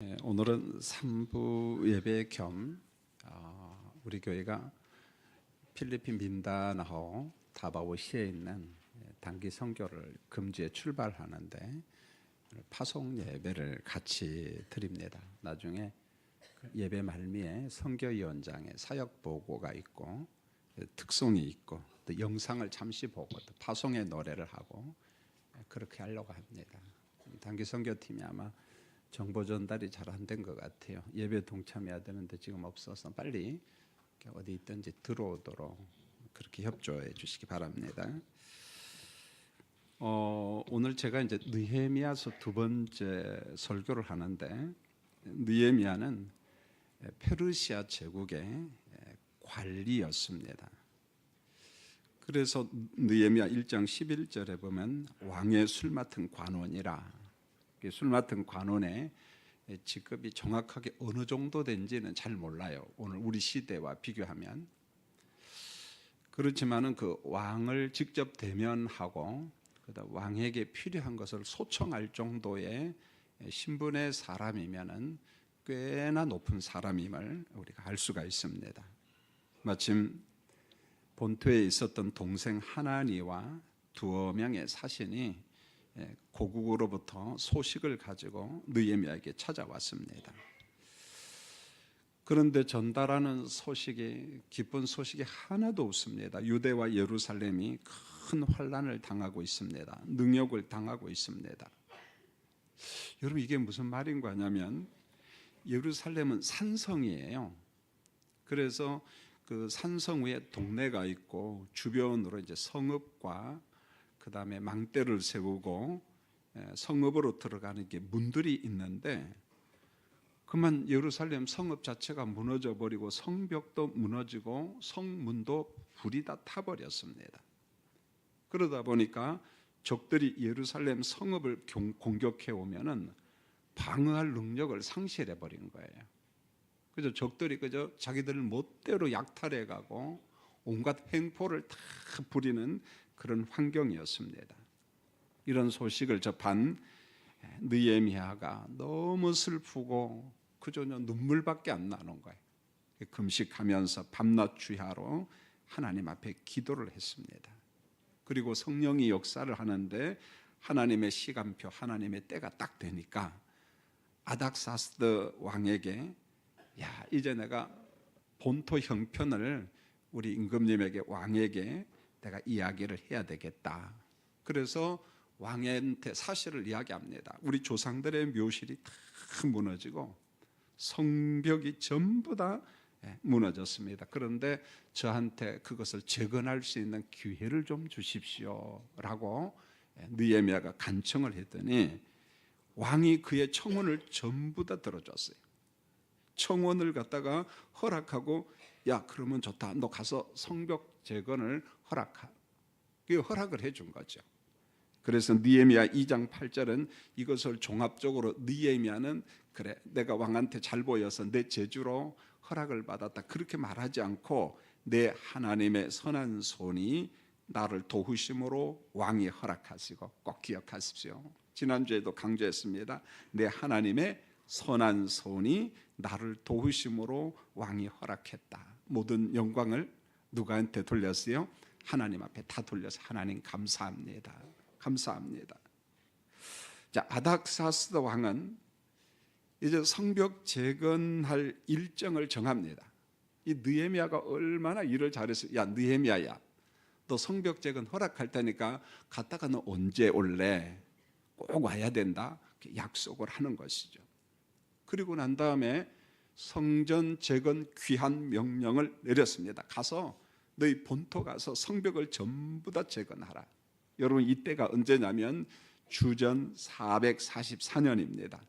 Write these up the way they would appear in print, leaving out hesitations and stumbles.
오늘은 3부 예배 겸 우리 교회가 필리핀 민다나오 다바오시에 있는 단기 선교를 금주에 출발하는데 파송 예배를 같이 드립니다. 나중에 예배 말미에 선교위원장의 사역 보고가 있고 특송이 있고 또 영상을 잠시 보고 또 파송의 노래를 하고 그렇게 하려고 합니다. 단기 선교팀이 아마 정보 전달이 잘 안 된 것 같아요. 예배 동참해야 되는데 지금 없어서 빨리 어디 있든지 들어오도록 그렇게 협조해 주시기 바랍니다. 오늘 제가 이제 느헤미야서 두 번째 설교를 하는데, 느헤미야는 페르시아 제국의 관리였습니다. 그래서 느헤미야 1장 11절에 보면 왕의 술 맡은 관원이라, 술 맡은 관원의 직급이 정확하게 어느 정도 된지는 잘 몰라요. 오늘 우리 시대와 비교하면. 그렇지만은 그 왕을 직접 대면하고 그다음 왕에게 필요한 것을 소청할 정도의 신분의 사람이면은 꽤나 높은 사람임을 우리가 알 수가 있습니다. 마침 본토에 있었던 동생 하나니와 두어 명의 사신이 고국으로부터 소식을 가지고 느헤미야에게 찾아왔습니다. 그런데 전달하는 소식이 기쁜 소식이 하나도 없습니다. 유대와 예루살렘이 큰 환난을 당하고 있습니다. 능욕을 당하고 있습니다. 여러분, 이게 무슨 말인 거냐면 예루살렘은 산성이에요. 그래서 그 산성 위에 동네가 있고 주변으로 이제 성읍과 그 다음에 망대를 세우고 성읍으로 들어가는 게 문들이 있는데, 그만 예루살렘 성읍 자체가 무너져 버리고 성벽도 무너지고 성문도 불이 다 타버렸습니다. 그러다 보니까 적들이 예루살렘 성읍을 공격해 오면은 방어할 능력을 상실해 버린 거예요. 그래서 적들이 그저 자기들을 멋대로 약탈해 가고 온갖 횡포를 다 부리는 그런 환경이었습니다. 이런 소식을 접한 느헤미야가 너무 슬프고 그저 눈물밖에 안 나는 거예요. 금식하면서 밤낮 주야로 하나님 앞에 기도를 했습니다. 그리고 성령이 역사를 하는데 하나님의 시간표, 하나님의 때가 딱 되니까 아닥사스드 왕에게, 야, 이제 내가 본토 형편을 우리 임금님에게, 왕에게 내가 이야기를 해야 되겠다. 그래서 왕한테 사실을 이야기합니다. 우리 조상들의 묘실이 다 무너지고 성벽이 전부 다 무너졌습니다. 그런데 저한테 그것을 재건할 수 있는 기회를 좀 주십시오 라고 느헤미야가 간청을 했더니 왕이 그의 청원을 전부 다 들어줬어요. 청원을 갖다가 허락하고, 야, 그러면 좋다, 너 가서 성벽 재건을 허락을 해준 거죠. 그래서 느헤미야 2장 8절은 이것을 종합적으로 느헤미야는, 그래, 내가 왕한테 잘 보여서 내 제주로 허락을 받았다, 그렇게 말하지 않고 내 하나님의 선한 손이 나를 도우심으로 왕이 허락하시고, 꼭 기억하십시오. 지난주에도 강조했습니다. 내 하나님의 선한 손이 나를 도우심으로 왕이 허락했다. 모든 영광을 누구한테 돌렸어요? 하나님 앞에 다 돌려서 하나님 감사합니다. 감사합니다. 자, 아닥사스드 왕은 이제 성벽 재건할 일정을 정합니다. 이 느헤미야가 얼마나 일을 잘했어요. 야, 느헤미야야, 너 성벽 재건 허락할 테니까 갔다가 너 언제 올래? 꼭 와야 된다. 약속을 하는 것이죠. 그리고 난 다음에 성전 재건 귀한 명령을 내렸습니다. 가서 너희 본토 가서 성벽을 전부 다 재건하라. 여러분, 이때가 언제냐면 주전 444년입니다.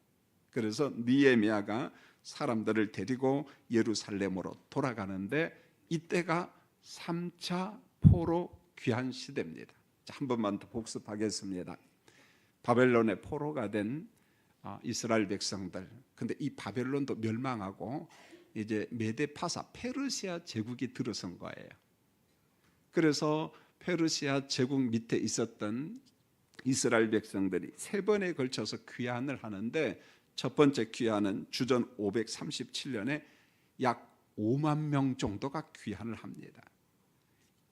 그래서 느헤미야가 사람들을 데리고 예루살렘으로 돌아가는데 이때가 3차 포로 귀환 시대입니다. 자, 한 번만 더 복습하겠습니다. 바벨론의 포로가 된 이스라엘 백성들, 근데 이 바벨론도 멸망하고 이제 메데파사 페르시아 제국이 들어선 거예요. 그래서 페르시아 제국 밑에 있었던 이스라엘 백성들이 세 번에 걸쳐서 귀환을 하는데 첫 번째 귀환은 주전 537년에 약 5만 명 정도가 귀환을 합니다.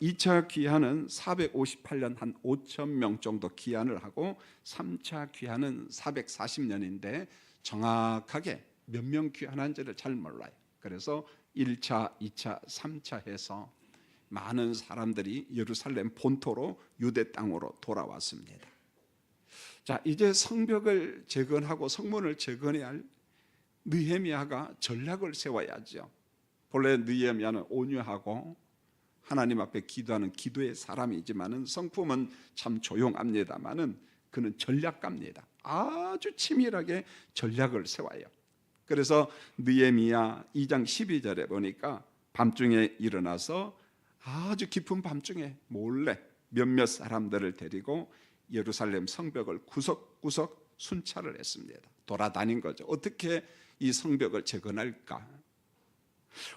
2차 귀환은 458년 한 5천 명 정도 귀환을 하고 3차 귀환은 440년인데 정확하게 몇 명 귀환한지를 잘 몰라요. 그래서 1차, 2차, 3차 해서 많은 사람들이 예루살렘 본토로 유대 땅으로 돌아왔습니다. 자, 이제 성벽을 재건하고 성문을 재건해야 할 느헤미야가 전략을 세워야죠. 본래 느헤미야는 온유하고 하나님 앞에 기도하는 기도의 사람이지만은 성품은 참 조용합니다만은 그는 전략가입니다. 아주 치밀하게 전략을 세워요. 그래서 느헤미야 2장 12절에 보니까 밤중에 일어나서 아주 깊은 밤중에 몰래 몇몇 사람들을 데리고 예루살렘 성벽을 구석구석 순찰을 했습니다. 돌아다닌 거죠. 어떻게 이 성벽을 재건할까?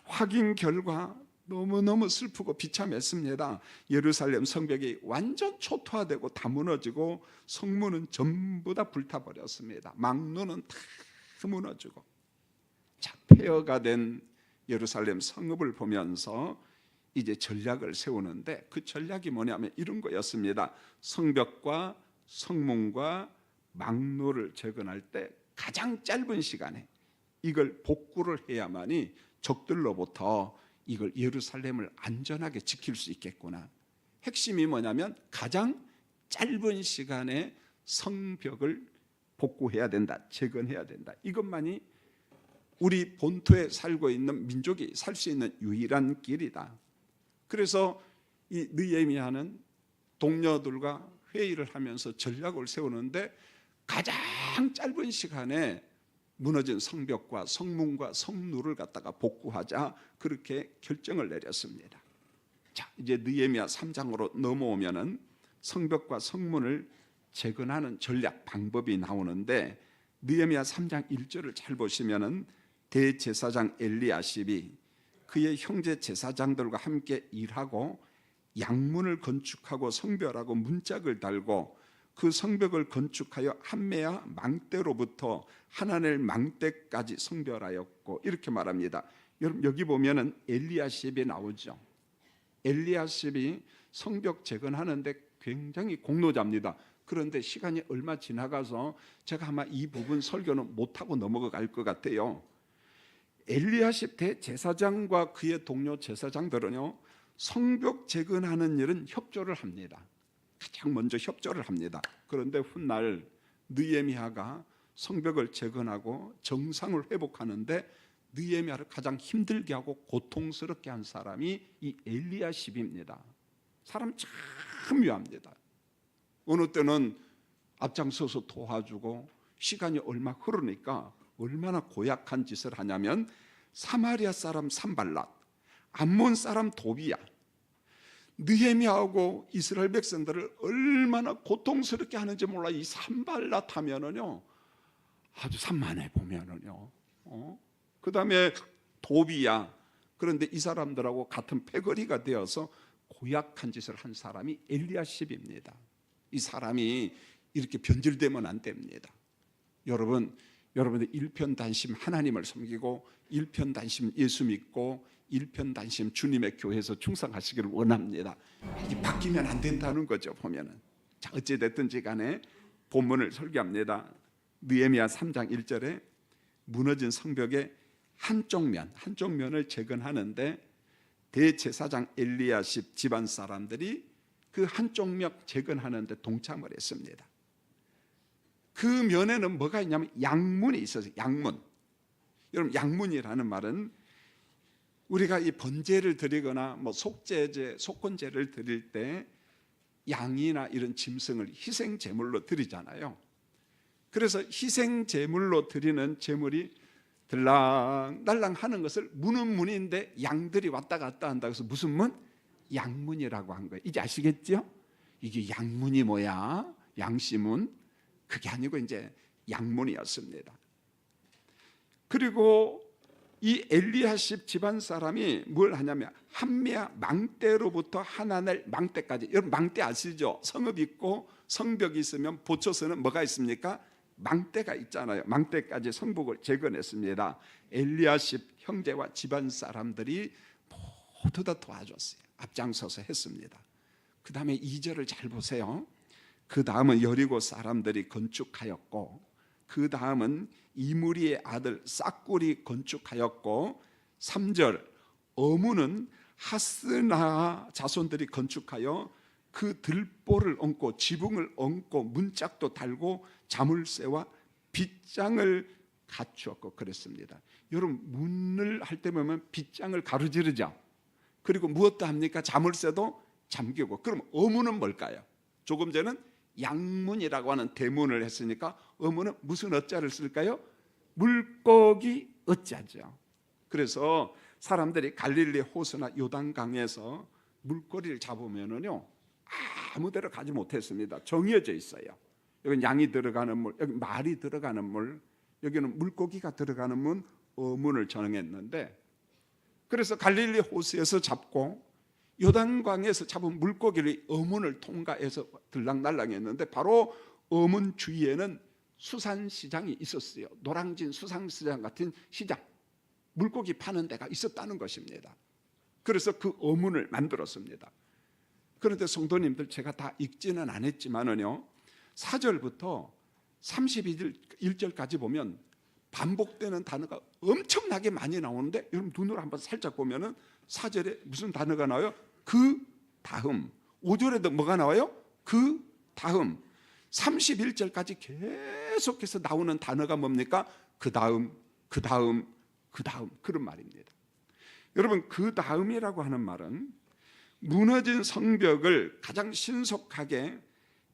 확인 결과 너무너무 슬프고 비참했습니다. 예루살렘 성벽이 완전 초토화되고 다 무너지고 성문은 전부 다 불타버렸습니다. 망루는 다 무너지고, 자, 폐허가 된 예루살렘 성읍을 보면서 이제 전략을 세우는데 그 전략이 뭐냐면 이런 거였습니다. 성벽과 성문과 망루를 재건할 때 가장 짧은 시간에 이걸 복구를 해야만이 적들로부터 이걸 예루살렘을 안전하게 지킬 수 있겠구나. 핵심이 뭐냐면 가장 짧은 시간에 성벽을 복구해야 된다, 재건해야 된다. 이것만이 우리 본토에 살고 있는 민족이 살 수 있는 유일한 길이다. 그래서 이 느헤미야는 동료들과 회의를 하면서 전략을 세우는데 가장 짧은 시간에 무너진 성벽과 성문과 성루를 갖다가 복구하자, 그렇게 결정을 내렸습니다. 자, 이제 느헤미야 3장으로 넘어오면은 성벽과 성문을 재건하는 전략 방법이 나오는데 느헤미야 3장 1절을 잘 보시면은 대제사장 엘리야십이 그의 형제 제사장들과 함께 일하고 양문을 건축하고 성별하고 문짝을 달고 그 성벽을 건축하여 한매야 망대로부터 하나넬 망대까지 성별하였고, 이렇게 말합니다. 여러분 여기 보면은 엘리야십이 나오죠. 엘리야십이 성벽 재건하는데 굉장히 공로자입니다. 그런데 시간이 얼마 지나가서 제가 아마 이 부분 설교는 못하고 넘어갈 것 같아요. 엘리야십 대제사장과 그의 동료 제사장들은요, 성벽 재건하는 일은 협조를 합니다. 가장 먼저 협조를 합니다. 그런데 훗날 느헤미야가 성벽을 재건하고 정상을 회복하는데 느헤미야를 가장 힘들게 하고 고통스럽게 한 사람이 이 엘리야십입니다. 사람 참 묘합니다. 어느 때는 앞장서서 도와주고, 시간이 얼마 흐르니까 얼마나 고약한 짓을 하냐면 사마리아 사람 산발랏, 암몬 사람 도비야, 느헤미야하고 이스라엘 백성들을 얼마나 고통스럽게 하는지 몰라. 이 산발랏 하면은요 아주 산만해 보면은요. 그 다음에 도비야. 그런데 이 사람들하고 같은 패거리가 되어서 고약한 짓을 한 사람이 엘리야십입니다. 이 사람이 이렇게 변질되면 안 됩니다. 여러분들 일편단심 하나님을 섬기고 일편단심 예수 믿고 일편단심 주님의 교회에서 충성하시기를 원합니다. 이게 바뀌면 안 된다는 거죠. 보면은. 자, 어찌 됐든지 간에 본문을 설교합니다. 느헤미야 3장 1절에 무너진 성벽의 한쪽 면을 재건하는데 대제사장 엘리야십 집안 사람들이 그 한쪽 면 재건하는데 동참을 했습니다. 그 면에는 뭐가 있냐면 양문이 있어서, 양문. 여러분 양문이라는 말은 우리가 이 번제를 드리거나 뭐 속죄제, 속건제를 드릴 때 양이나 이런 짐승을 희생 제물로 드리잖아요. 그래서 희생 제물로 드리는 제물이 들락날락 하는 것을 문은 문인데 양들이 왔다 갔다 한다. 그래서 무슨 문? 양문이라고 한 거예요. 이제 아시겠죠? 이게 양문이 뭐야? 양심문? 그게 아니고 이제 양문이었습니다. 그리고 이 엘리야십 집안 사람이 뭘 하냐면 한매야 망대로부터 하나넬 망대까지. 여러분 망대 아시죠? 성읍 있고 성벽이 있으면 보초서는 뭐가 있습니까? 망대가 있잖아요. 망대까지 성벽을 재건했습니다. 엘리야십 형제와 집안 사람들이 모두 다 도와줬어요. 앞장서서 했습니다. 그 다음에 2절을 잘 보세요. 그 다음은 여리고 사람들이 건축하였고, 그 다음은 이무리의 아들 싹굴이 건축하였고, 3절 어무는 하스나 자손들이 건축하여 그 들보를 얹고 지붕을 얹고 문짝도 달고 자물쇠와 빗장을 갖추었고 그랬습니다. 여러분, 문을 할 때 보면 빗장을 가로지르죠. 그리고 무엇도 합니까? 자물쇠도 잠기고. 그럼 어무는 뭘까요? 조금 전에는 양문이라고 하는 대문을 했으니까 어무는 무슨 어자를 쓸까요? 물고기 어자죠. 그래서 사람들이 갈릴리 호수나 요단강에서 물고기를 잡으면은요, 아무데로 가지 못했습니다. 정해져 있어요. 여기 양이 들어가는 물, 여기 말이 들어가는 물, 여기는 물고기가 들어가는 문, 어문을 정했는데, 그래서 갈릴리 호수에서 잡고 요단강에서 잡은 물고기를 어문을 통과해서 들락날락했는데, 바로 어문 주위에는 수산시장이 있었어요. 노량진 수산시장 같은 시장, 물고기 파는 데가 있었다는 것입니다. 그래서 그 어문을 만들었습니다. 그런데 성도님들, 제가 다 읽지는 않았지만은요, 4절부터 31절까지 보면 반복되는 단어가 엄청나게 많이 나오는데, 여러분 눈으로 한번 살짝 보면은 4절에 무슨 단어가 나와요? 그 다음. 5절에도 뭐가 나와요? 그 다음. 31절까지 계속해서 나오는 단어가 뭡니까? 그 다음, 그 다음, 그 다음, 그런 말입니다. 여러분, 그 다음이라고 하는 말은 무너진 성벽을 가장 신속하게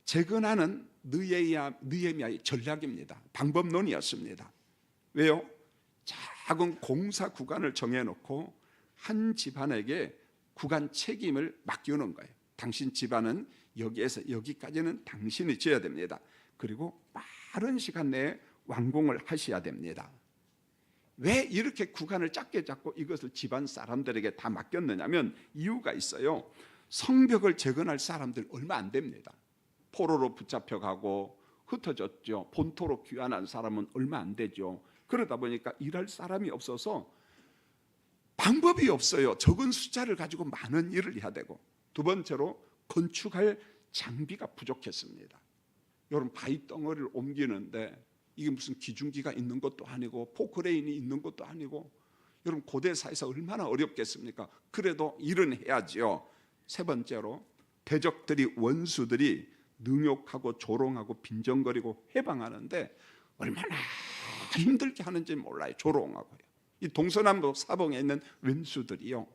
재건하는 느헤미야의 전략입니다. 방법론이었습니다. 왜요? 작은 공사 구간을 정해놓고 한 집안에게 구간 책임을 맡기는 거예요. 당신 집안은 여기에서 여기까지는 당신이 지어야 됩니다. 그리고 빠른 시간 내에 완공을 하셔야 됩니다. 왜 이렇게 구간을 작게 잡고 이것을 집안 사람들에게 다 맡겼느냐면 이유가 있어요. 성벽을 재건할 사람들 얼마 안 됩니다. 포로로 붙잡혀가고 흩어졌죠. 본토로 귀환한 사람은 얼마 안 되죠. 그러다 보니까 일할 사람이 없어서 방법이 없어요. 적은 숫자를 가지고 많은 일을 해야 되고, 두 번째로 건축할 장비가 부족했습니다. 여러분, 바위 덩어리를 옮기는데 이게 무슨 기중기가 있는 것도 아니고 포크레인이 있는 것도 아니고, 여러분 고대사에서 얼마나 어렵겠습니까? 그래도 일은 해야지요. 세 번째로 대적들이, 원수들이 능욕하고 조롱하고 빈정거리고 해방하는데 얼마나 힘들게 하는지 몰라요. 조롱하고요. 이 동서남북 사방에 있는 원수들이요,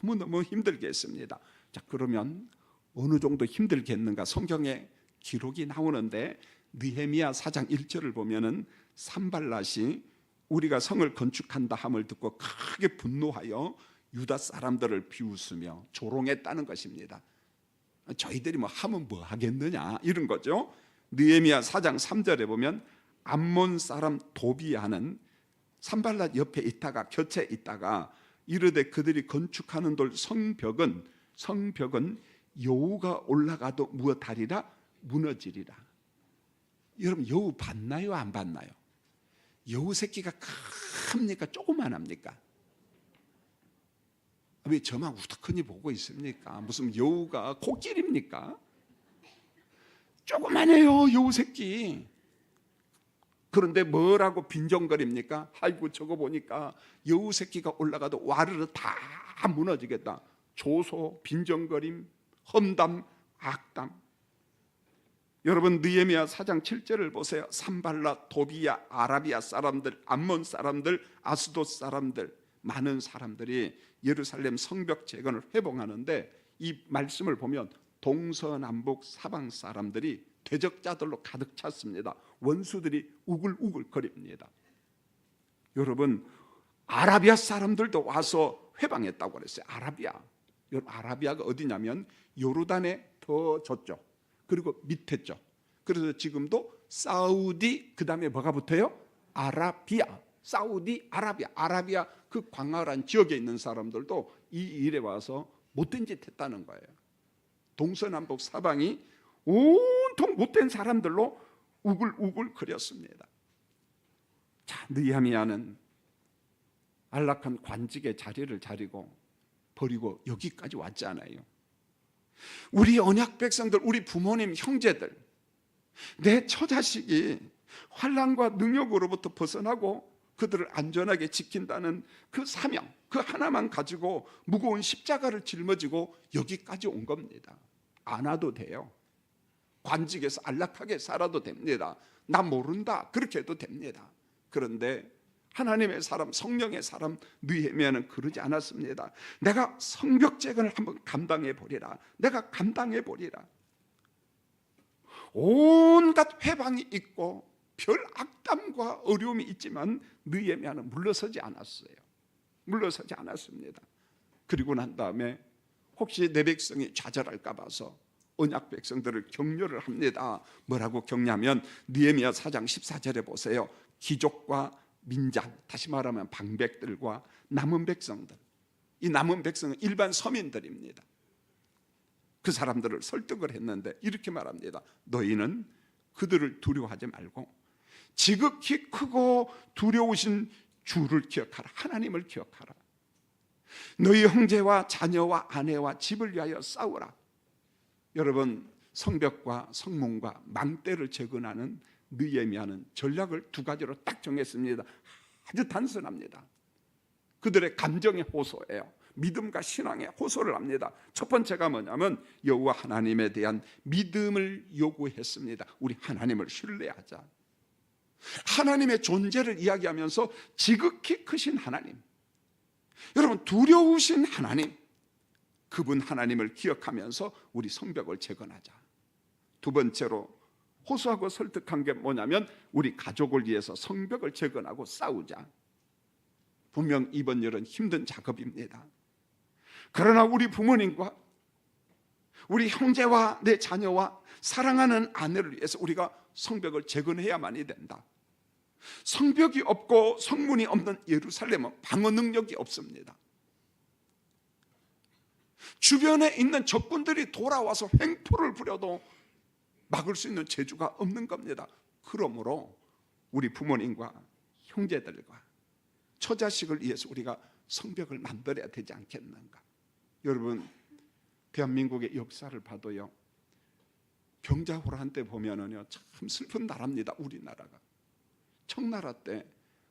너무너무 힘들게 했습니다. 자, 그러면 어느 정도 힘들게 했는가? 성경에 기록이 나오는데 느헤미야 4장 1절을 보면은 산발랏이 우리가 성을 건축한다 함을 듣고 크게 분노하여 유다 사람들을 비웃으며 조롱했다는 것입니다. 저희들이 뭐 하면 뭐 하겠느냐, 이런 거죠. 느헤미야 4장 3절에 보면 암몬 사람 도비야는 산발랏 옆에 있다가, 곁에 있다가 이르되 그들이 건축하는 돌 성벽은 여우가 올라가도 무엇하리라? 무너지리라. 여러분, 여우 봤나요? 안 봤나요? 여우 새끼가 큽니까? 조그만합니까? 왜 저만 우두커니 보고 있습니까? 무슨 여우가 코끼리입니까? 조그만해요, 여우 새끼. 그런데 뭐라고 빈정거립니까? 아이고, 저거 보니까 여우 새끼가 올라가도 와르르 다 무너지겠다. 조소, 빈정거림, 험담, 악담. 여러분, 느헤미야 4장 7절을 보세요. 산발랏, 도비야, 아라비아 사람들, 암몬 사람들, 아스돗 사람들, 많은 사람들이 예루살렘 성벽 재건을 회복하는데, 이 말씀을 보면 동서남북 사방 사람들이 대적자들로 가득 찼습니다. 원수들이 우글우글거립니다. 여러분, 아라비아 사람들도 와서 회방했다고 그랬어요. 아라비아가 어디냐면 요르단의 더 저쪽, 그리고 밑에 쪽. 그래서 지금도 사우디, 그 다음에 뭐가 붙어요? 아라비아. 사우디, 아라비아 그 광활한 지역에 있는 사람들도 이 일에 와서 못된 짓 했다는 거예요. 동서남북 사방이 온통 못된 사람들로 우글우글 거렸습니다. 자, 느헤미야는 안락한 관직의 자리를 버리고 여기까지 왔잖아요. 우리 언약 백성들, 우리 부모님, 형제들, 내 처자식이 환난과 능욕으로부터 벗어나고 그들을 안전하게 지킨다는 그 사명, 그 하나만 가지고 무거운 십자가를 짊어지고 여기까지 온 겁니다. 안 와도 돼요. 관직에서 안락하게 살아도 됩니다. 나 모른다, 그렇게 해도 됩니다. 그런데 하나님의 사람, 성령의 사람 느헤미야는 그러지 않았습니다. 내가 성벽재건을 한번 감당해 보리라. 내가 감당해 보리라. 온갖 회방이 있고 별 악담과 어려움이 있지만 느헤미야는 물러서지 않았어요. 물러서지 않았습니다. 그리고 난 다음에 혹시 내 백성이 좌절할까 봐서 언약 백성들을 격려를 합니다. 뭐라고 격려하면 느헤미야 4장 14절에 보세요. 귀족과 민장, 다시 말하면 방백들과 남은 백성들, 이 남은 백성은 일반 서민들입니다. 그 사람들을 설득을 했는데 이렇게 말합니다. 너희는 그들을 두려워하지 말고 지극히 크고 두려우신 주를 기억하라. 하나님을 기억하라. 너희 형제와 자녀와 아내와 집을 위하여 싸우라. 여러분, 성벽과 성문과 망대를 재건하는 느헤미야는 전략을 두 가지로 딱 정했습니다. 아주 단순합니다. 그들의 감정의 호소예요. 믿음과 신앙의 호소를 합니다. 첫 번째가 뭐냐면 여호와 하나님에 대한 믿음을 요구했습니다. 우리 하나님을 신뢰하자. 하나님의 존재를 이야기하면서 지극히 크신 하나님, 여러분 두려우신 하나님, 그분 하나님을 기억하면서 우리 성벽을 재건하자. 두 번째로 호소하고 설득한 게 뭐냐면 우리 가족을 위해서 성벽을 재건하고 싸우자. 분명 이번 일은 힘든 작업입니다. 그러나 우리 부모님과 우리 형제와 내 자녀와 사랑하는 아내를 위해서 우리가 성벽을 재건해야만이 된다. 성벽이 없고 성문이 없는 예루살렘은 방어 능력이 없습니다. 주변에 있는 적군들이 돌아와서 횡포를 부려도 막을 수 있는 재주가 없는 겁니다. 그러므로 우리 부모님과 형제들과 처자식을 위해서 우리가 성벽을 만들어야 되지 않겠는가. 여러분, 대한민국의 역사를 봐도요, 병자호란 때 보면은요 참 슬픈 나라입니다. 우리나라가 청나라 때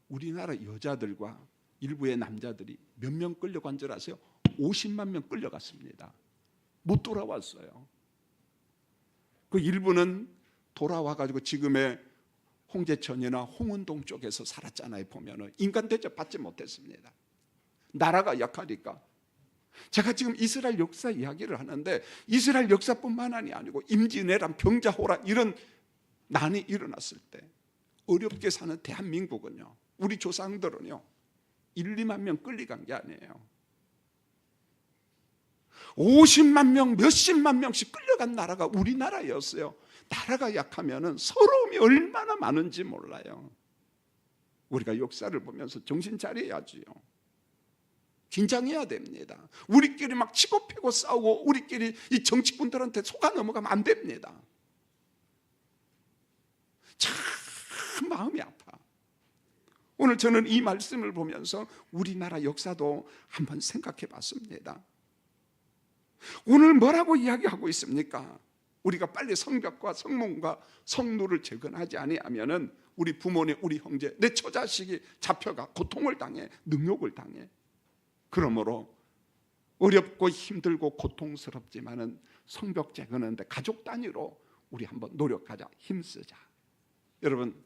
우리나라 여자들과 일부의 남자들이 몇 명 끌려간 줄 아세요? 50만 명 끌려갔습니다. 못 돌아왔어요. 그 일부는 돌아와가지고 지금의 홍제천이나 홍은동 쪽에서 살았잖아요. 보면은 인간 대접 받지 못했습니다. 나라가 약하니까. 제가 지금 이스라엘 역사 이야기를 하는데 이스라엘 역사뿐만 아니고 임진왜란, 병자호란 이런 난이 일어났을 때 어렵게 사는 대한민국은요, 우리 조상들은요 1, 2만 명 끌려간 게 아니에요. 50만 명, 몇십만 명씩 끌려간 나라가 우리나라였어요. 나라가 약하면은 서러움이 얼마나 많은지 몰라요. 우리가 역사를 보면서 정신 차려야지요. 긴장해야 됩니다. 우리끼리 막 치고 패고 싸우고 우리끼리 이 정치꾼들한테 속아 넘어가면 안 됩니다. 참 마음이 아파. 오늘 저는 이 말씀을 보면서 우리나라 역사도 한번 생각해 봤습니다. 오늘 뭐라고 이야기하고 있습니까? 우리가 빨리 성벽과 성문과 성루를 재건하지 아니하면은 우리 부모님, 우리 형제, 내 처자식이 잡혀가 고통을 당해, 능욕을 당해. 그러므로 어렵고 힘들고 고통스럽지만은 성벽 재건하는데 가족 단위로 우리 한번 노력하자, 힘쓰자. 여러분,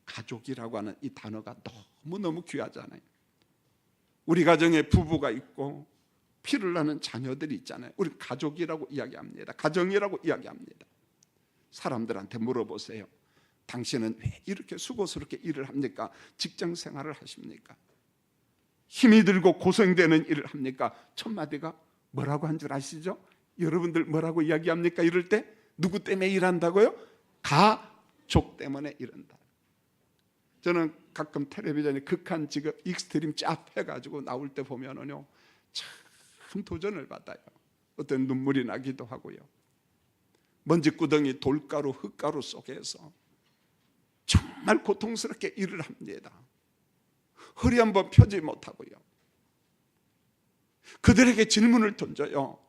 가족이라고 하는 이 단어가 너무너무 귀하잖아요. 우리 가정에 부부가 있고 피를 나는 자녀들이 있잖아요. 우리 가족이라고 이야기합니다. 가정이라고 이야기합니다. 사람들한테 물어보세요. 당신은 왜 이렇게 수고스럽게 일을 합니까? 직장 생활을 하십니까? 힘이 들고 고생되는 일을 합니까? 첫 마디가 뭐라고 한 줄 아시죠? 여러분들 뭐라고 이야기합니까? 이럴 때 누구 때문에 일한다고요? 가족 때문에 일한다. 저는 가끔 텔레비전에 극한 직업 익스트림 짭 해가지고 나올 때 보면은요 참 도전을 받아요. 어떤 눈물이 나기도 하고요. 먼지구덩이, 돌가루, 흙가루 속에서 정말 고통스럽게 일을 합니다. 허리 한번 펴지 못하고요. 그들에게 질문을 던져요.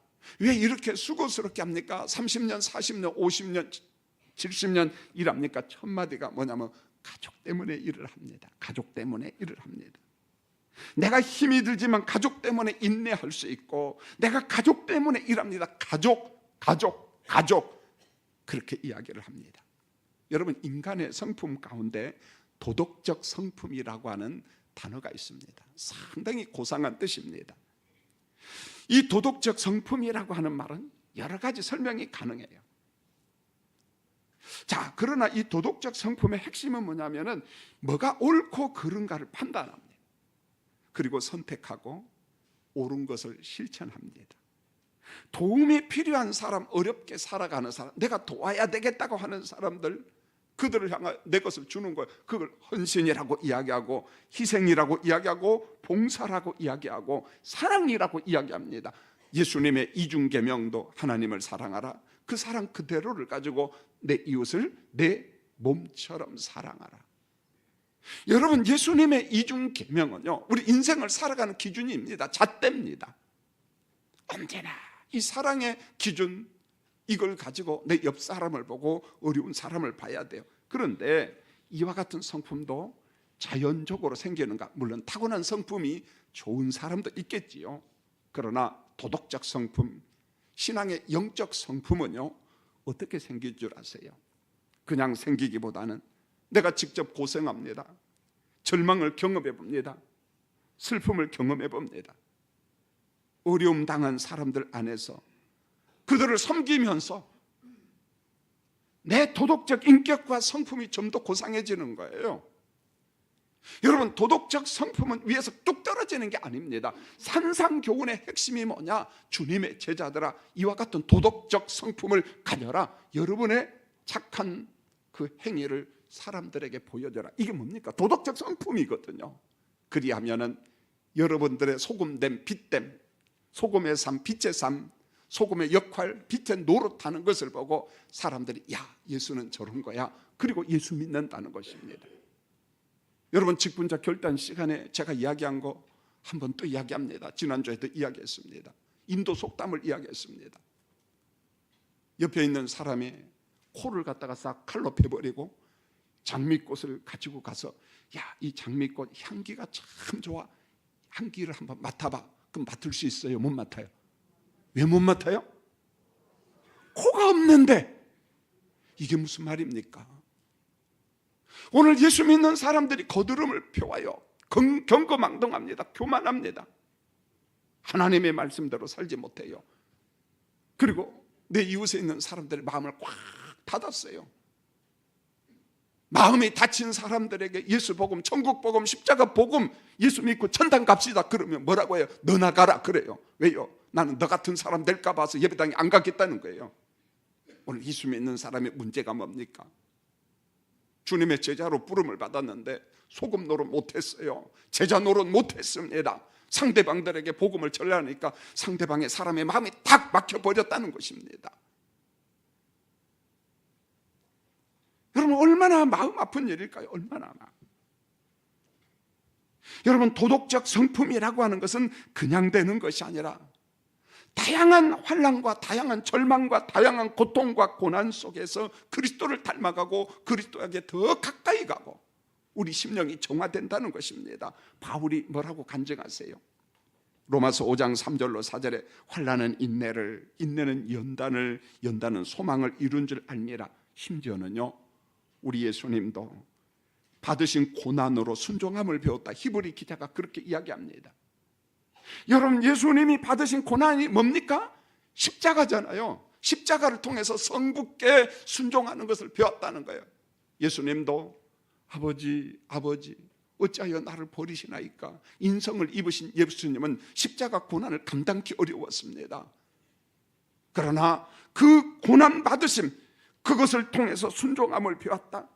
왜 이렇게 수고스럽게 합니까? 30년, 40년, 50년, 70년 일합니까? 첫 마디가 뭐냐면 가족 때문에 일을 합니다. 가족 때문에 일을 합니다. 내가 힘이 들지만 가족 때문에 인내할 수 있고, 내가 가족 때문에 일합니다. 가족. 그렇게 이야기를 합니다. 여러분, 인간의 성품 가운데 도덕적 성품이라고 하는 단어가 있습니다. 상당히 고상한 뜻입니다. 이 도덕적 성품이라고 하는 말은 여러 가지 설명이 가능해요. 자, 그러나 이 도덕적 성품의 핵심은 뭐냐면은 뭐가 옳고 그른가를 판단합니다. 그리고 선택하고 옳은 것을 실천합니다. 도움이 필요한 사람, 어렵게 살아가는 사람, 내가 도와야 되겠다고 하는 사람들, 그들을 향해 내 것을 주는 거예요. 그걸 헌신이라고 이야기하고, 희생이라고 이야기하고, 봉사라고 이야기하고, 사랑이라고 이야기합니다. 예수님의 이중계명도 하나님을 사랑하라, 그 사랑 그대로를 가지고 내 이웃을 내 몸처럼 사랑하라. 여러분, 예수님의 이중계명은요, 우리 인생을 살아가는 기준입니다. 잣대입니다. 언제나 이 사랑의 기준, 이걸 가지고 내 옆 사람을 보고 어려운 사람을 봐야 돼요. 그런데 이와 같은 성품도 자연적으로 생기는가? 물론 타고난 성품이 좋은 사람도 있겠지요. 그러나 도덕적 성품, 신앙의 영적 성품은요, 어떻게 생길 줄 아세요? 그냥 생기기보다는 내가 직접 고생합니다. 절망을 경험해 봅니다. 슬픔을 경험해 봅니다. 어려움 당한 사람들 안에서 그들을 섬기면서 내 도덕적 인격과 성품이 좀 더 고상해지는 거예요. 여러분, 도덕적 성품은 위에서 뚝 떨어지는 게 아닙니다. 산상교훈의 핵심이 뭐냐? 주님의 제자들아, 이와 같은 도덕적 성품을 가져라. 여러분의 착한 그 행위를 사람들에게 보여줘라. 이게 뭡니까? 도덕적 성품이거든요. 그리하면은 여러분들의 소금됨, 빛됨, 소금의 삶, 빛의 삶, 소금의 역할, 빛의 노릇하는 것을 보고 사람들이 야, 예수는 저런 거야. 그리고 예수 믿는다는 것입니다. 여러분, 직분자 결단 시간에 제가 이야기한 거 한 번 또 이야기합니다. 지난주에도 이야기했습니다. 인도 속담을 이야기했습니다. 옆에 있는 사람이 코를 갖다가 싹 칼로 베버리고 장미꽃을 가지고 가서 야, 이 장미꽃 향기가 참 좋아. 향기를 한번 맡아봐. 그럼 맡을 수 있어요? 못 맡아요? 왜 못 맡아요? 코가 없는데. 이게 무슨 말입니까? 오늘 예수 믿는 사람들이 거드름을 펴와요. 경거망동합니다. 교만합니다. 하나님의 말씀대로 살지 못해요. 그리고 내 이웃에 있는 사람들의 마음을 꽉 닫았어요. 마음이 닫힌 사람들에게 예수 복음, 천국 복음, 십자가 복음, 예수 믿고 천당 갑시다 그러면 뭐라고 해요? 너 나가라 그래요. 왜요? 나는 너 같은 사람 될까 봐서 예배당에 안 가겠다는 거예요. 오늘 예수 믿는 사람의 문제가 뭡니까? 주님의 제자로 부름을 받았는데 소금 노릇 못했어요. 제자 노릇 못했습니다. 상대방들에게 복음을 전하니까 상대방의 사람의 마음이 딱 막혀버렸다는 것입니다. 여러분, 얼마나 마음 아픈 일일까요? 얼마나. 여러분, 도덕적 성품이라고 하는 것은 그냥 되는 것이 아니라 다양한 환난과 다양한 절망과 다양한 고통과 고난 속에서 그리스도를 닮아가고 그리스도에게 더 가까이 가고 우리 심령이 정화된다는 것입니다. 바울이 뭐라고 간증하세요? 로마서 5장 3절로 4절에 환난은 인내를, 인내는 연단을, 연단은 소망을 이룬 줄 알미라. 심지어는요, 우리 예수님도 받으신 고난으로 순종함을 배웠다. 히브리 기자가 그렇게 이야기합니다. 여러분, 예수님이 받으신 고난이 뭡니까? 십자가잖아요. 십자가를 통해서 성부께 순종하는 것을 배웠다는 거예요. 예수님도 아버지 어찌하여 나를 버리시나이까? 인성을 입으신 예수님은 십자가 고난을 감당하기 어려웠습니다. 그러나 그 고난 받으심, 그것을 통해서 순종함을 배웠다.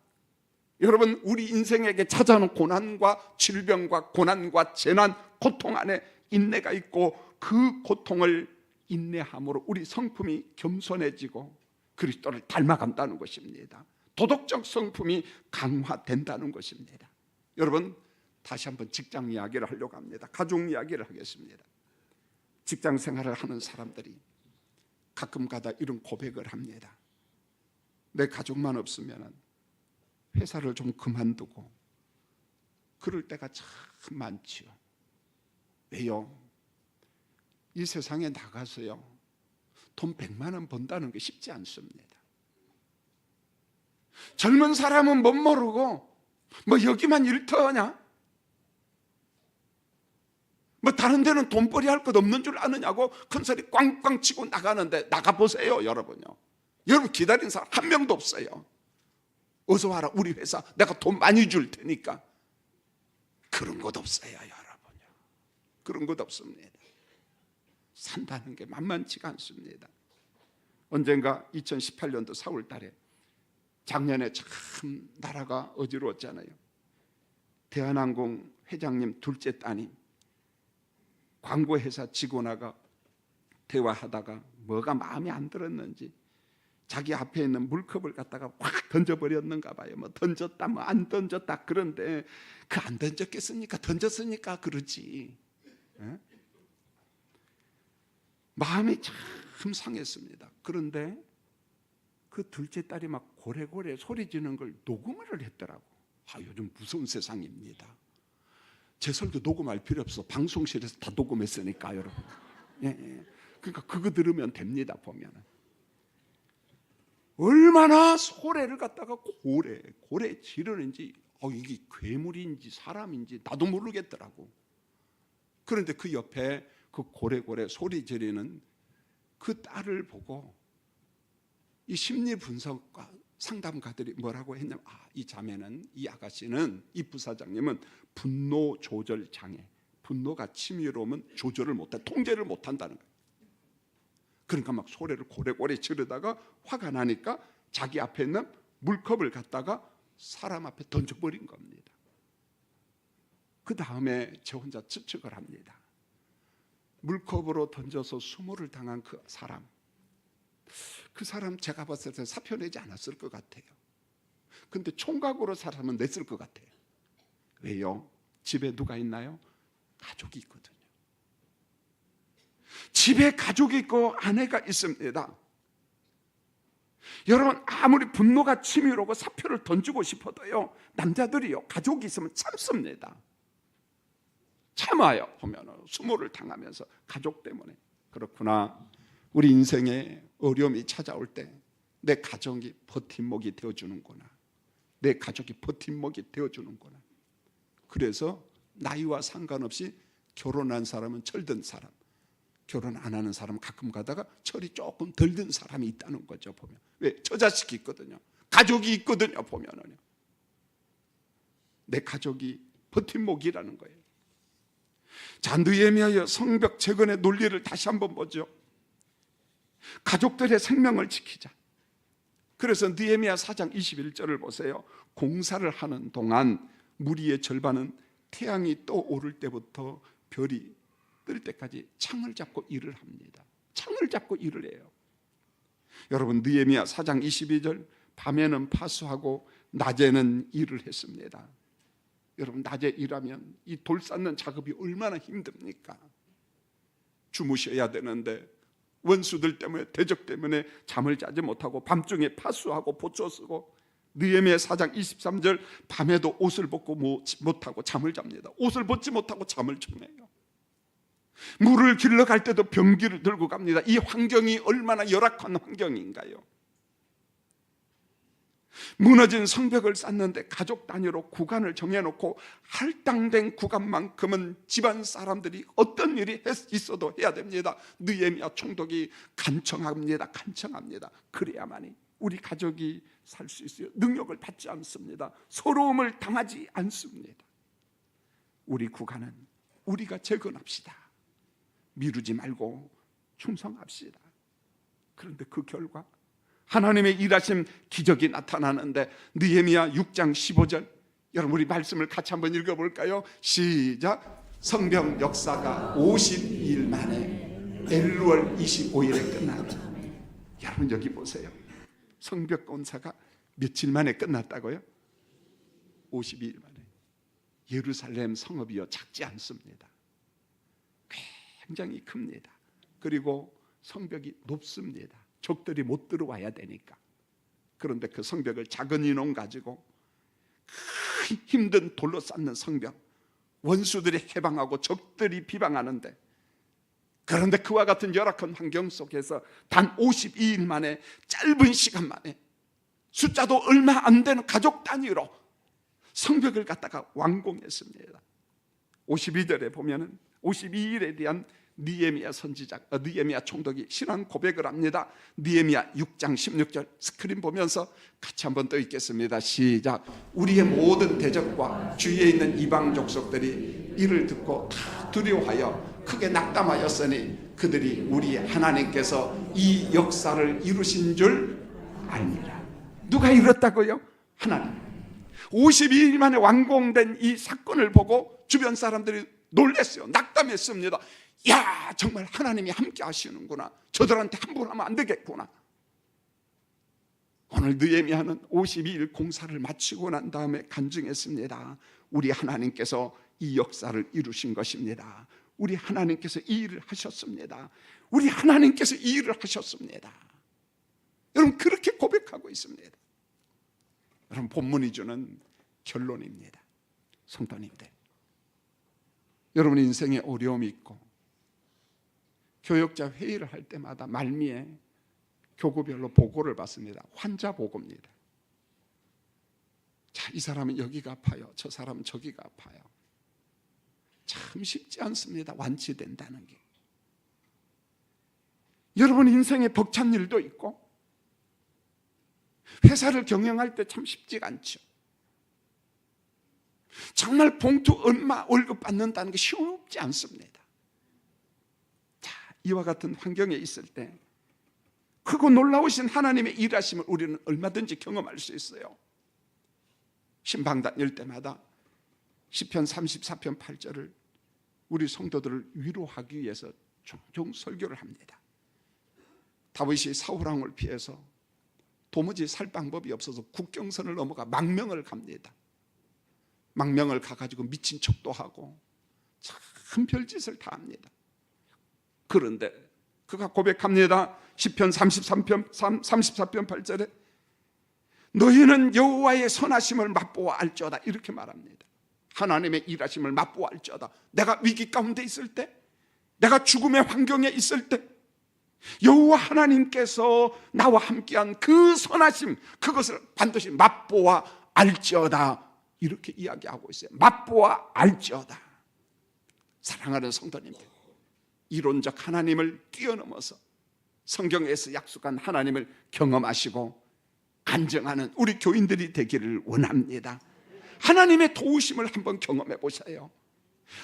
여러분, 우리 인생에게 찾아오는 고난과 질병과 고난과 재난, 고통 안에 인내가 있고 그 고통을 인내함으로 우리 성품이 겸손해지고 그리스도를 닮아간다는 것입니다. 도덕적 성품이 강화된다는 것입니다. 여러분, 다시 한번 직장 이야기를 하려고 합니다. 가족 이야기를 하겠습니다. 직장 생활을 하는 사람들이 가끔가다 이런 고백을 합니다. 내 가족만 없으면 회사를 좀 그만두고 그럴 때가 참 많지요. 왜요? 이 세상에 나가서요, 돈 100만 원 번다는 게 쉽지 않습니다. 젊은 사람은 못 모르고 뭐 여기만 일터냐? 뭐 다른 데는 돈벌이 할 것 없는 줄 아느냐고 큰소리 꽝꽝 치고 나가는데 나가보세요, 여러분요. 여러분 기다린 사람 한 명도 없어요. 어서 와라, 우리 회사 내가 돈 많이 줄 테니까. 그런 것 없어요, 여러분요. 그런 것 없습니다. 산다는 게 만만치가 않습니다. 언젠가 2018년도 4월 달에, 작년에 참 나라가 어지러웠잖아요. 대한항공 회장님 둘째 따님 광고회사 직원하고 대화하다가 뭐가 마음에 안 들었는지 자기 앞에 있는 물컵을 갖다가 확 던져버렸는가 봐요. 뭐 던졌다 뭐 안 던졌다. 그런데 그 안 던졌겠습니까? 던졌으니까 그러지. 에? 마음이 참 상했습니다. 그런데 그 둘째 딸이 막 고래고래 소리 지는 걸 녹음을 했더라고. 요즘 무서운 세상입니다. 제 설교 녹음할 필요 없어. 방송실에서 다 녹음했으니까, 여러분. 예. 그러니까 그거 들으면 됩니다. 보면은 얼마나 소래를 갖다가 고래 지르는지, 이게 괴물인지 사람인지 나도 모르겠더라고. 그런데 그 옆에 그 고래고래 소리 지르는 그 딸을 보고 이 심리 분석과 상담가들이 뭐라고 했냐면, 이 자매는, 이 아가씨는, 이 부사장님은 분노 조절 장애, 분노가 치밀어오면 조절을 못해, 통제를 못한다는 거예요. 그러니까 막 소리를 고래고래 지르다가 화가 나니까 자기 앞에 있는 물컵을 갖다가 사람 앞에 던져버린 겁니다. 그 다음에 저 혼자 추측을 합니다. 물컵으로 던져서 수모를 당한 그 사람, 제가 봤을 때 사표 내지 않았을 것 같아요. 근데 총각으로 사람은 냈을 것 같아요. 왜요? 집에 누가 있나요? 가족이 있거든요. 집에 가족이 있고 아내가 있습니다. 여러분, 아무리 분노가 치밀어오고 사표를 던지고 싶어도요, 남자들이요, 가족이 있으면 참습니다. 참아요. 보면은 수모를 당하면서 가족 때문에. 그렇구나. 우리 인생에 어려움이 찾아올 때 내 가족이 버팀목이 되어주는구나. 내 가족이 버팀목이 되어주는구나. 그래서 나이와 상관없이 결혼한 사람은 철든 사람, 결혼 안 하는 사람은 가끔 가다가 철이 조금 덜 든 사람이 있다는 거죠. 보면 왜? 저 자식이 있거든요. 가족이 있거든요. 보면은요, 내 가족이 버팀목이라는 거예요. 자, 느헤미야의 성벽 재건의 논리를 다시 한번 보죠. 가족들의 생명을 지키자. 그래서 느헤미야 4장 21절을 보세요. 공사를 하는 동안 무리의 절반은 태양이 떠오를 때부터 별이 뜰 때까지 창을 잡고 일을 합니다. 창을 잡고 일을 해요. 여러분, 느헤미야 4장 22절, 밤에는 파수하고 낮에는 일을 했습니다. 여러분, 낮에 일하면 이 돌 쌓는 작업이 얼마나 힘듭니까? 주무셔야 되는데 원수들 때문에, 대적 때문에 잠을 자지 못하고 밤중에 파수하고 보초 쓰고, 느헤미야 4장 23절, 밤에도 옷을 벗고 못하고 잠을 잡니다. 옷을 벗지 못하고 잠을 청해요. 물을 길러 갈 때도 병기를 들고 갑니다. 이 환경이 얼마나 열악한 환경인가요? 무너진 성벽을 쌓는데 가족 단위로 구간을 정해놓고 할당된 구간만큼은 집안 사람들이 어떤 일이 있어도 해야 됩니다. 느헤미야 총독이 간청합니다. 그래야만이 우리 가족이 살 수 있어요. 능력을 받지 않습니다. 서러움을 당하지 않습니다. 우리 구간은 우리가 재건합시다. 미루지 말고 충성합시다. 그런데 그 결과 하나님의 일하심 기적이 나타나는데, 느헤미야 6장 15절, 여러분 우리 말씀을 같이 한번 읽어볼까요? 시작. 성벽 역사가 52일 만에 엘루월 25일에 끝나니. 여러분 여기 보세요. 성벽 공사가 며칠 만에 끝났다고요? 52일 만에. 예루살렘 성읍이요 작지 않습니다. 굉장히 큽니다. 그리고 성벽이 높습니다. 적들이 못 들어와야 되니까. 그런데 그 성벽을 작은 인원 가지고 힘든 돌로 쌓는 성벽, 원수들이 해방하고 적들이 비방하는데, 그런데 그와 같은 열악한 환경 속에서 단 52일 만에, 짧은 시간 만에 숫자도 얼마 안 되는 가족 단위로 성벽을 갖다가 완공했습니다. 52절에 보면은 52일에 대한 느헤미야 선지자, 느헤미야 총독이 신앙 고백을 합니다. 느헤미야 6장 16절 스크린 보면서 같이 한번 또 읽겠습니다. 시작. 우리의 모든 대적과 주위에 있는 이방 족속들이 이를 듣고 다 두려워하여 크게 낙담하였으니 그들이 우리 하나님께서 이 역사를 이루신 줄 알니라. 누가 이뤘다고요? 하나님. 52일 만에 완공된 이 사건을 보고 주변 사람들이 놀랐어요. 낙담했습니다. 야, 정말 하나님이 함께 하시는구나. 저들한테 함부로 하면 안 되겠구나. 오늘 느헤미야는 52일 공사를 마치고 난 다음에 간증했습니다. 우리 하나님께서 이 역사를 이루신 것입니다. 우리 하나님께서 이 일을 하셨습니다. 우리 하나님께서 이 일을 하셨습니다. 여러분, 그렇게 고백하고 있습니다. 여러분, 본문이 주는 결론입니다. 성도님들, 여러분 인생에 어려움이 있고 교역자 회의를 할 때마다 말미에 교구별로 보고를 받습니다. 환자 보고입니다. 자, 이 사람은 여기가 아파요. 저 사람은 저기가 아파요. 참 쉽지 않습니다. 완치된다는 게. 여러분 인생에 벅찬 일도 있고 회사를 경영할 때 참 쉽지가 않죠. 정말 봉투 얼마 월급 받는다는 게 쉽지 않습니다. 자, 이와 같은 환경에 있을 때 크고 놀라우신 하나님의 일하심을 우리는 얼마든지 경험할 수 있어요. 신방단 열 때마다 시편 34편 8절을 우리 성도들을 위로하기 위해서 종종 설교를 합니다. 다윗이 사울왕을 피해서 도무지 살 방법이 없어서 국경선을 넘어가 망명을 갑니다. 망명을 가가지고 미친 척도 하고 참 별짓을 다 합니다. 그런데 그가 고백합니다. 시편 34편 8절에 너희는 여호와의 선하심을 맛보아 알지어다, 이렇게 말합니다. 하나님의 일하심을 맛보아 알지어다. 내가 위기 가운데 있을 때, 내가 죽음의 환경에 있을 때 여호와 하나님께서 나와 함께한 그 선하심, 그것을 반드시 맛보아 알지어다, 이렇게 이야기하고 있어요. 맛보아 알지어다. 사랑하는 성도님들, 이론적 하나님을 뛰어넘어서 성경에서 약속한 하나님을 경험하시고 간증하는 우리 교인들이 되기를 원합니다. 하나님의 도우심을 한번 경험해 보세요.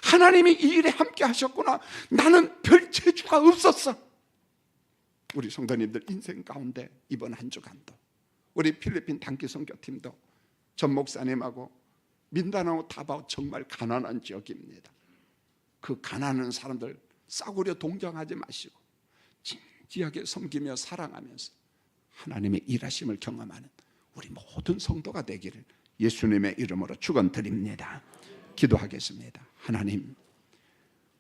하나님이 이 일에 함께 하셨구나. 나는 별 재주가 없었어. 우리 성도님들 인생 가운데 이번 한 주간도 우리 필리핀 단기 선교팀도 전 목사님하고 민다나오 다바오 정말 가난한 지역입니다. 그 가난한 사람들 싸구려 동정하지 마시고 진지하게 섬기며 사랑하면서 하나님의 일하심을 경험하는 우리 모든 성도가 되기를 예수님의 이름으로 축원드립니다. 기도하겠습니다. 하나님,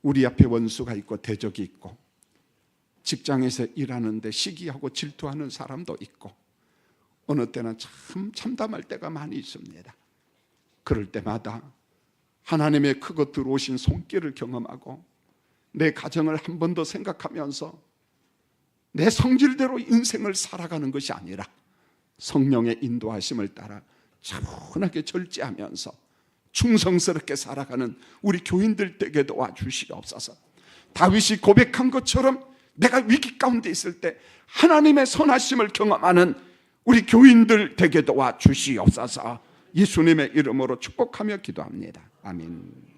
우리 앞에 원수가 있고 대적이 있고 직장에서 일하는데 시기하고 질투하는 사람도 있고 어느 때는 참 참담할 때가 많이 있습니다. 그럴 때마다 하나님의 크고 들어오신 손길을 경험하고 내 가정을 한 번 더 생각하면서 내 성질대로 인생을 살아가는 것이 아니라 성령의 인도하심을 따라 차분하게 절제하면서 충성스럽게 살아가는 우리 교인들 되게 도와주시옵소서. 다윗이 고백한 것처럼 내가 위기 가운데 있을 때 하나님의 선하심을 경험하는 우리 교인들 되게 도와주시옵소서. 예수님의 이름으로 축복하며 기도합니다. 아멘.